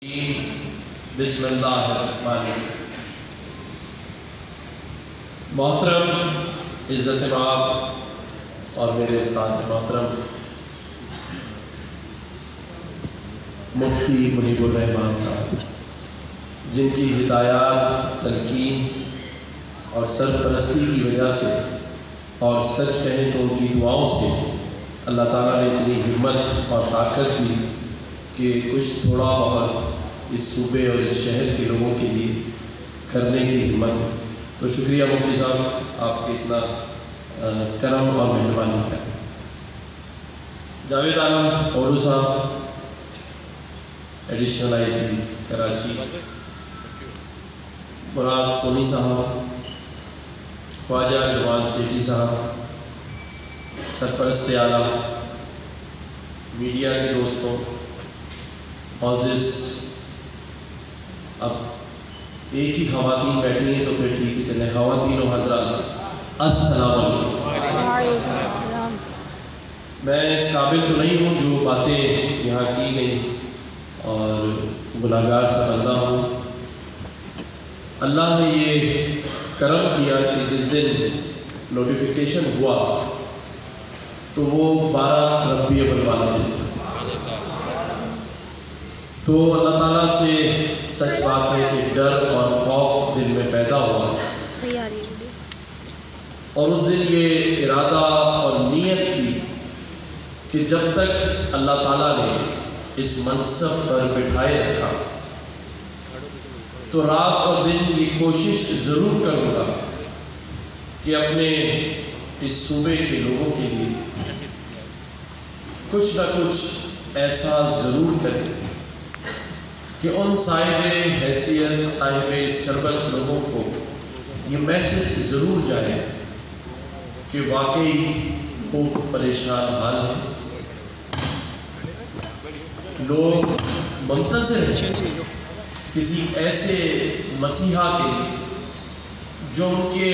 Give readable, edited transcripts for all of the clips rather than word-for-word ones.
بسم اللہ الرحمن الرحیم۔ محترم عزت مآب اور میرے استاد محترم مفتی منیب الرحمان صاحب، جن کی ہدایات، تلقین اور سرپرستی کی وجہ سے اور سچ کہیں تو ان کی دعاؤں سے اللہ تعالیٰ نے اتنی ہمت اور طاقت دی کہ کچھ تھوڑا بہت اس صوبے اور اس شہر کے لوگوں کے لیے کرنے کی ہمت ہے۔ تو شکریہ مفتی صاحب، آپ کے اتنا کرم اور مہربانی کا۔ جاوید عالم اورو صاحب، ایڈیشنل آئی جی کراچی، مراد سونی صاحب، خواجہ جمال سیٹھی صاحب، سرپرست اعلیٰ، میڈیا کے دوستوں، معزز، اب ایک ہی خواتین بیٹھی ہیں تو پھر ٹھیک ہے چلیں، خواتین و حضرات السلام علیکم۔ میں اس قابل تو نہیں ہوں جو باتیں یہاں کی گئی اور گناہگار سا بندہ ہوں۔ اللہ نے یہ کرم کیا کہ جس دن نوٹیفیکیشن ہوا تو وہ 12 ربیع الاول والا دن تھا، تو اللہ تعالیٰ سے سچ بات ہے کہ ڈر اور خوف دل میں پیدا ہوا، اور اس دن یہ ارادہ اور نیت کی کہ جب تک اللہ تعالیٰ نے اس منصب پر بٹھائے رکھا تو رات اور دن یہ کوشش ضرور کروں گا کہ اپنے اس صوبے کے لوگوں کے لیے کچھ نہ کچھ ایسا ضرور کریں کہ ان صاحب حیثیت، صاحب ثروت لوگوں کو یہ میسج ضرور جائے کہ واقعی خوب پریشان حال ہے، لوگ منتظر ہیں کسی ایسے مسیحا کے جو ان کے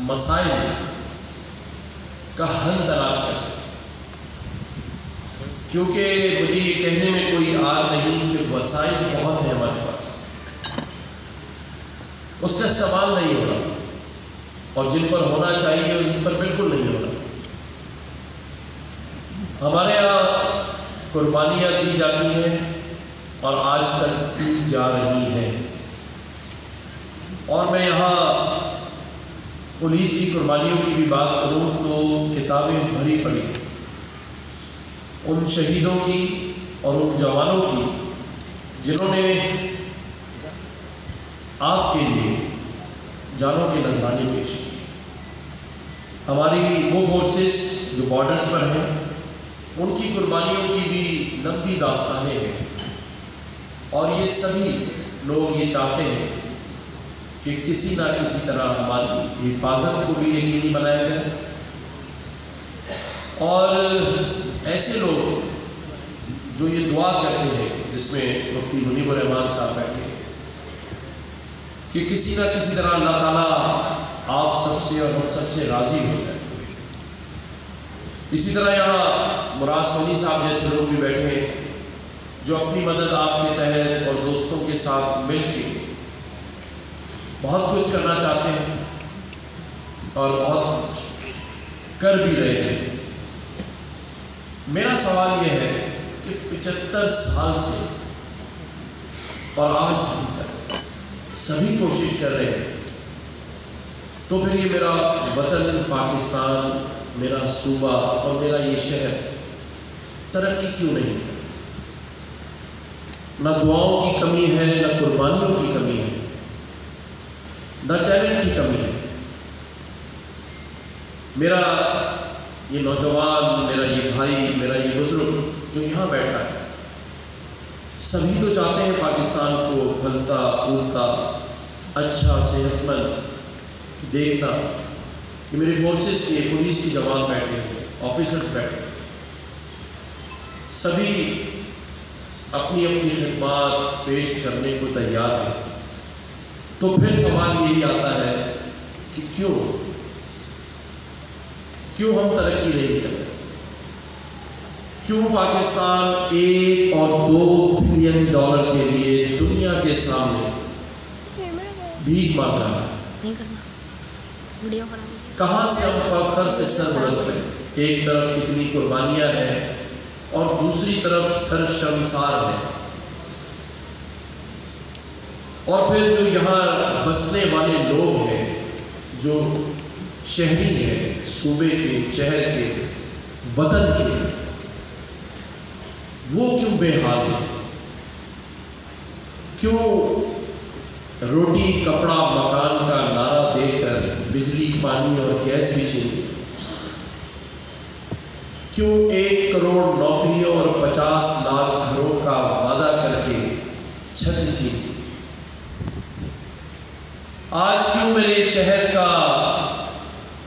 مسائل کا حل تلاش کر سکے، کیونکہ مجھے یہ کہنے میں کوئی آر نہیں کہ وسائل بہت ہیں ہمارے پاس، اس کا استعمال نہیں ہو رہا، اور جن پر ہونا چاہیے ان پر بالکل نہیں ہو رہا۔ ہمارے یہاں قربانیاں دی جاتی ہیں اور آج تک دی جا رہی ہیں، اور میں یہاں پولیس کی قربانیوں کی بھی بات کروں تو کتابیں بھری پڑی ان شہیدوں کی اور ان جوانوں کی جنہوں نے آپ کے لیے جانوں کے نذرانے پیش کی۔ ہماری وہ فورسز جو بارڈرز پر ہیں ان کی قربانیوں کی بھی لمبی داستانیں ہیں، اور یہ سبھی لوگ یہ چاہتے ہیں کہ کسی نہ کسی طرح ہماری حفاظت کو بھی یقینی بنایا جائے، اور ایسے لوگ جو یہ دعا کرتے ہیں، جس میں مفتی منیب الرحمان صاحب بیٹھے ہیں، کہ کسی نہ کسی طرح اللہ تعالیٰ آپ سب سے اور ہم سب سے راضی ہو جائے۔ اسی طرح یہاں مراد سونی صاحب جیسے لوگ بھی بیٹھے ہیں جو اپنی مدد آپ کے تحت اور دوستوں کے ساتھ مل کے بہت کچھ کرنا چاہتے ہیں اور بہت کچھ کر بھی رہے ہیں۔ میرا سوال یہ ہے کہ 75 سال سے اور آج تک سبھی کوشش کر رہے ہیں، تو پھر یہ میرا وطن پاکستان، میرا صوبہ اور میرا یہ شہر ترقی کیوں نہیں کرتا؟ نہ دعاؤں کی کمی ہے، نہ قربانیوں کی کمی ہے، نہ ٹیلنٹ کی کمی ہے۔ میرا یہ نوجوان، میرا یہ بھائی، میرا یہ بزرگ جو یہاں بیٹھا ہے، سبھی تو چاہتے ہیں پاکستان کو پھلتا پھولتا اچھا صحت مند دیکھنا، کہ میرے فورسز کے پولیس کی جوان بیٹھے ہیں، آفیسرز بیٹھے ہیں، سبھی اپنی اپنی خدمات پیش کرنے کو تیار ہیں۔ تو پھر سوال یہی آتا ہے کہ کیوں ہم ترقی نہیں کرتے؟ کیوں پاکستان 1 اور 2 بلین ڈالر کے لیے دنیا کے سامنے بھیک مانگ رہا ہے؟ کہاں سے ہم فخر سے سر بلند کریں؟ ایک طرف اتنی قربانیاں ہیں اور دوسری طرف سر شرمسار ہے. اور پھر جو یہاں بسنے والے لوگ ہیں، جو شہری ہیں، صوبے کے، شہر کے، وطن کے، وہ کیوں بے حال ہیں؟ کیوں روٹی کپڑا مکان کا نعرہ دے کر بجلی پانی اور گیس بھی چاہیے؟ کیوں 1 کروڑ نوکریوں اور 50 لاکھ گھروں کا وعدہ کر کے چھت چاہیے؟ آج کیوں میرے شہر کا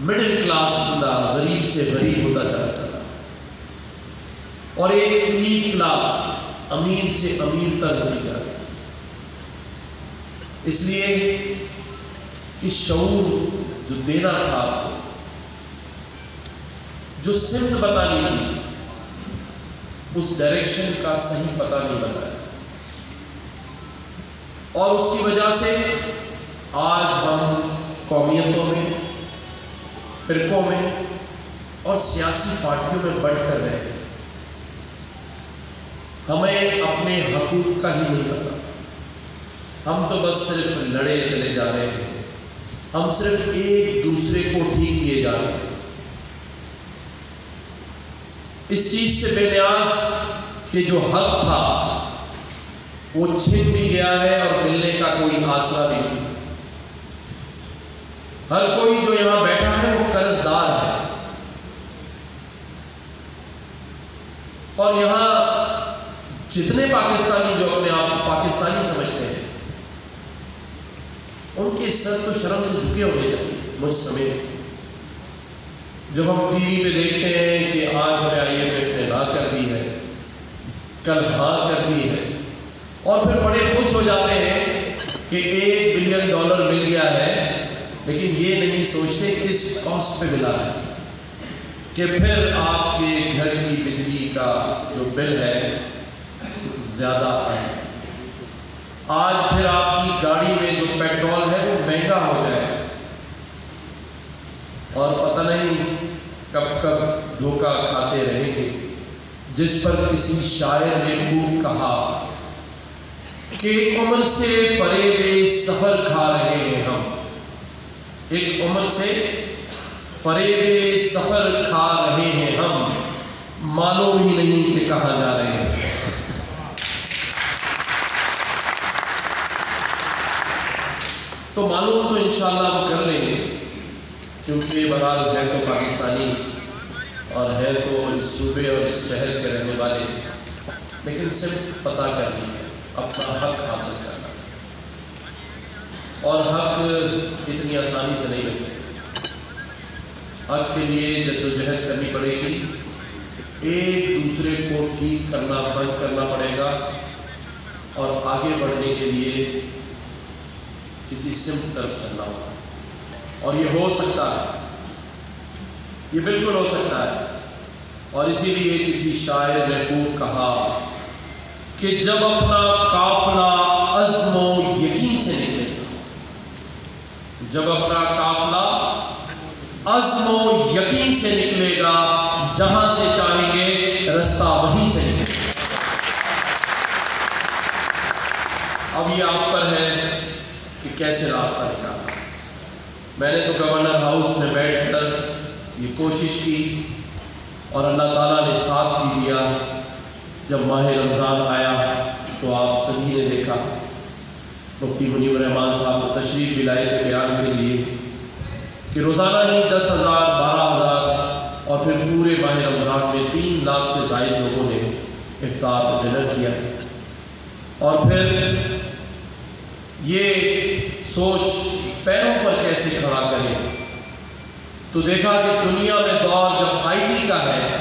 مڈل کلاس بندہ غریب سے غریب ہوتا چلا گیا اور ایک ایلیٹ کلاس امیر سے امیر تک ہوتی جا رہی؟ اس لیے کہ شعور جو دینا تھا آپ کو، جو سمت بتانی تھی، اس ڈائریکشن کا صحیح پتہ نہیں بتایا، اور اس کی وجہ سے آج ہم قومیتوں میں، فرقوں میں اور سیاسی پارٹیوں میں بٹ کر رہے ہیں. ہمیں اپنے حقوق کا ہی نہیں پتا. ہم تو بس صرف لڑے چلے جا رہے ہیں. ہم صرف ایک دوسرے کو ٹھیک کیے جا رہے ہیں. اس چیز سے بے نیاز کہ جو حق تھا وہ چھن بھی گیا ہے اور ملنے کا کوئی آسرا بھی نہیں. ہر کوئی جو یہاں بیٹھا ہے وہ قرض دار ہے، اور یہاں جتنے پاکستانی جو اپنے آپ کو پاکستانی سمجھتے ہیں، ان کے سر تو شرم سے جھکے ہونے چاہیے، مجھ سمیت. جب ہم ٹی وی پہ دیکھتے ہیں کہ آج ہمیں IMF نے نہ کر دی ہے، کل ہاں کر دی ہے، اور پھر بڑے خوش ہو جاتے ہیں کہ 1 بلین ڈالر مل گیا ہے، لیکن یہ نہیں سوچتے کس کاسٹ پہ ملا ہے، کہ پھر آپ کے گھر کی بجلی کا جو بل ہے زیادہ آئے. آج پھر آپ کی گاڑی میں جو پیٹرول ہے وہ مہنگا ہو جائے، اور پتہ نہیں کب کب دھوکہ کھاتے رہیں گے. جس پر کسی شاعر نے خوب کہا کہ ایک عمر سے فریب سفر کھا رہے ہیں ہم، ایک عمر سے فریب سفر کھا رہے ہیں ہم، معلوم ہی نہیں کہ کہاں جا رہے ہیں. تو معلوم تو انشاءاللہ ہم کر لیں گے، کیونکہ بہرحال ہے تو پاکستانی اور ہے تو اس صوبے اور اس شہر کے رہنے والے، لیکن صرف پتہ کرنی ہے، اپنا حق حاصل کرنا ہے. اور حق اتنی آسانی سے نہیں ملتے. حق کے لیے جدوجہد کرنی پڑے گی، ایک دوسرے کو ٹھیک کرنا بند کرنا پڑے گا، اور آگے بڑھنے کے لیے کسی سمت طرف چلنا ہوگا. اور یہ ہو سکتا ہے، یہ بالکل ہو سکتا ہے. اور اسی لیے کسی شاعر نے خوب کہا کہ جب اپنا قافلہ عزم و یقین سے نکلے گا، جب اپنا قافلہ عزم و یقین سے نکلے گا، جہاں سے چاہیں گے رستہ وہیں سے نکلے گا. اب یہ آپ پر ہے کہ کیسے راستہ نکالنا. میں نے تو گورنر ہاؤس میں بیٹھ کر یہ کوشش کی، اور اللہ تعالیٰ نے ساتھ بھی دیا. جب ماہ رمضان آیا تو آپ سبھی نے دیکھا مفتی منیب الرحمان صاحب کو تشریف بھی لائے تھے بیان کے لیے کہ روزانہ ہی 10,000 12,000 اور پھر پورے ماہ رمضان میں 3 لاکھ سے زائد لوگوں نے افطار و ڈنر کیا. اور پھر یہ سوچ پیروں پر کیسے کھڑا کریں تو دیکھا کہ دنیا میں دور جب IT کا ہے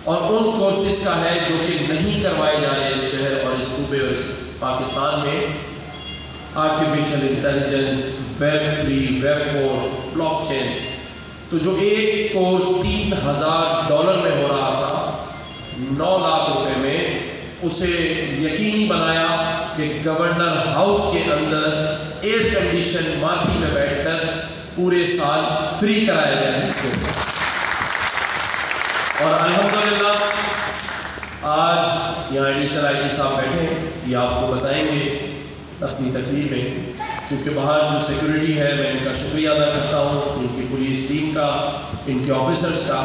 اور ان کورسز کا ہے جو کہ نہیں کروائے جا رہے اس شہر اور اس صوبے اور اس پاکستان میں، artificial intelligence, web 3، web 4، blockchain. تو جو ایک کورس $3,000 میں ہو رہا تھا 9 لاکھ روپے میں اسے یقینی بنایا کہ گورنر ہاؤس کے اندر ایئر کنڈیشن مارکی میں بیٹھ کر پورے سال فری کرایا جائے. اور الحمدللہ آج یہاں ایڈیشنل آئی جی صاحب بیٹھے ہیں, یہ آپ کو بتائیں گے اپنی تقریر میں, کیونکہ باہر جو سیکورٹی ہے میں ان کا شکریہ ادا کرتا ہوں, ان کی پولیس ٹیم کا, ان کے آفیسرز کا,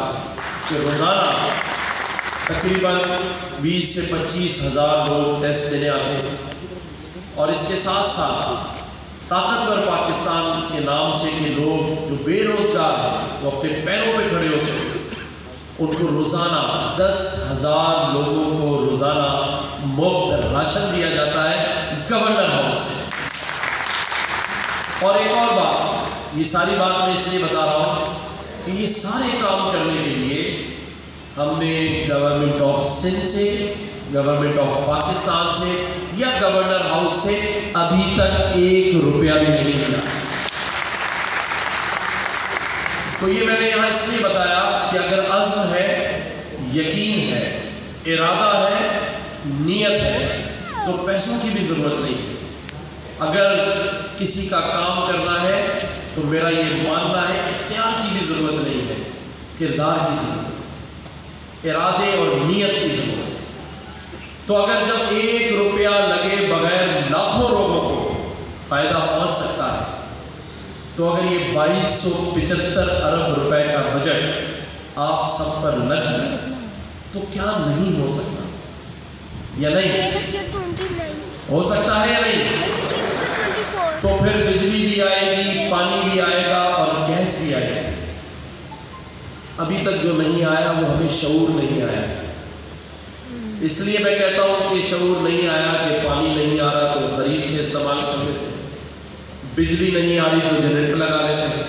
کہ روزانہ تقریباً 20 سے 25 ہزار لوگ ٹیسٹ دینے آتے ہیں. اور اس کے ساتھ ساتھ طاقتور پاکستان کے نام سے کہ لوگ جو بے روزگار ہیں وہ اپنے پیروں پہ کھڑے ہو سکتے, ان کو روزانہ 10,000 لوگوں کو روزانہ مفت راشن دیا جاتا ہے گورنر ہاؤس سے. اور ایک اور بات, یہ ساری بات میں اس لیے بتا رہا ہوں کہ یہ سارے کام کرنے کے لیے ہم نے گورنمنٹ آف سندھ سے, گورنمنٹ آف پاکستان سے یا گورنر ہاؤس سے ابھی تک 1 روپیہ بھی نہیں ملا. تو یہ میں نے یہاں اس لیے بتایا کہ اگر عزم ہے, یقین ہے, ارادہ ہے, نیت ہے, تو پیسوں کی بھی ضرورت نہیں ہے. اگر کسی کا کام کرنا ہے تو میرا یہ ماننا ہے اختیار کی بھی ضرورت نہیں ہے, کردار کی ضرورت ہے, ارادے اور نیت کی ضرورت ہے. تو اگر جب 1 روپیہ لگے بغیر لاکھوں لوگوں کو فائدہ پہنچ سکتا ہے, تو اگر یہ 2275 ارب روپے کا بجٹ آپ سب پر لگ جائے تو کیا نہیں ہو سکتا, یا نہیں ہو سکتا ہے یا نہیں؟ تو پھر بجلی بھی آئے گی, پانی بھی آئے گا اور گیس بھی آئے گی. ابھی تک جو نہیں آیا وہ ہمیں شعور نہیں آیا. اس لیے میں کہتا ہوں کہ شعور نہیں آیا کہ پانی نہیں آ رہا تو خرید کے استعمال کر لیتے, بجلی نہیں آ رہی تو جنریٹر لگا لیتے,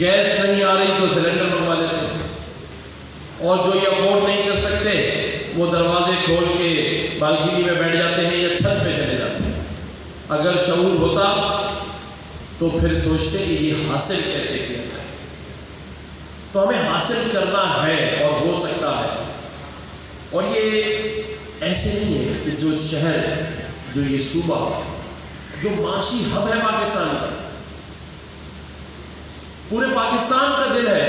گیس نہیں آ رہی تو سلنڈر منگوا لیتے, اور جو یہ افورڈ نہیں کر سکتے وہ دروازے کھول کے بالکنی میں بیٹھ جاتے ہیں یا چھت پہ چلے جاتے ہیں. اگر شعور ہوتا تو پھر سوچتے کہ یہ حاصل کیسے کیا جائے. تو ہمیں حاصل کرنا ہے اور ہو سکتا ہے. اور یہ ایسے نہیں ہے کہ جو شہر, جو یہ صوبہ, جو معاشی ہب ہے پاکستان کا, پورے پاکستان کا دل ہے,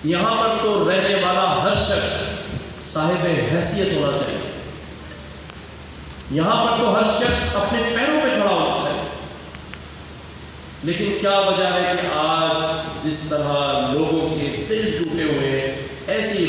یہاں پر تو رہنے والا ہر شخص صاحب حیثیت ہونا چاہیے. یہاں پر تو ہر شخص اپنے پیروں پہ کھڑا ہونا چاہیے. لیکن کیا وجہ ہے کہ آج جس طرح لوگوں کے دل ٹوٹے ہوئے ہیں, ایسی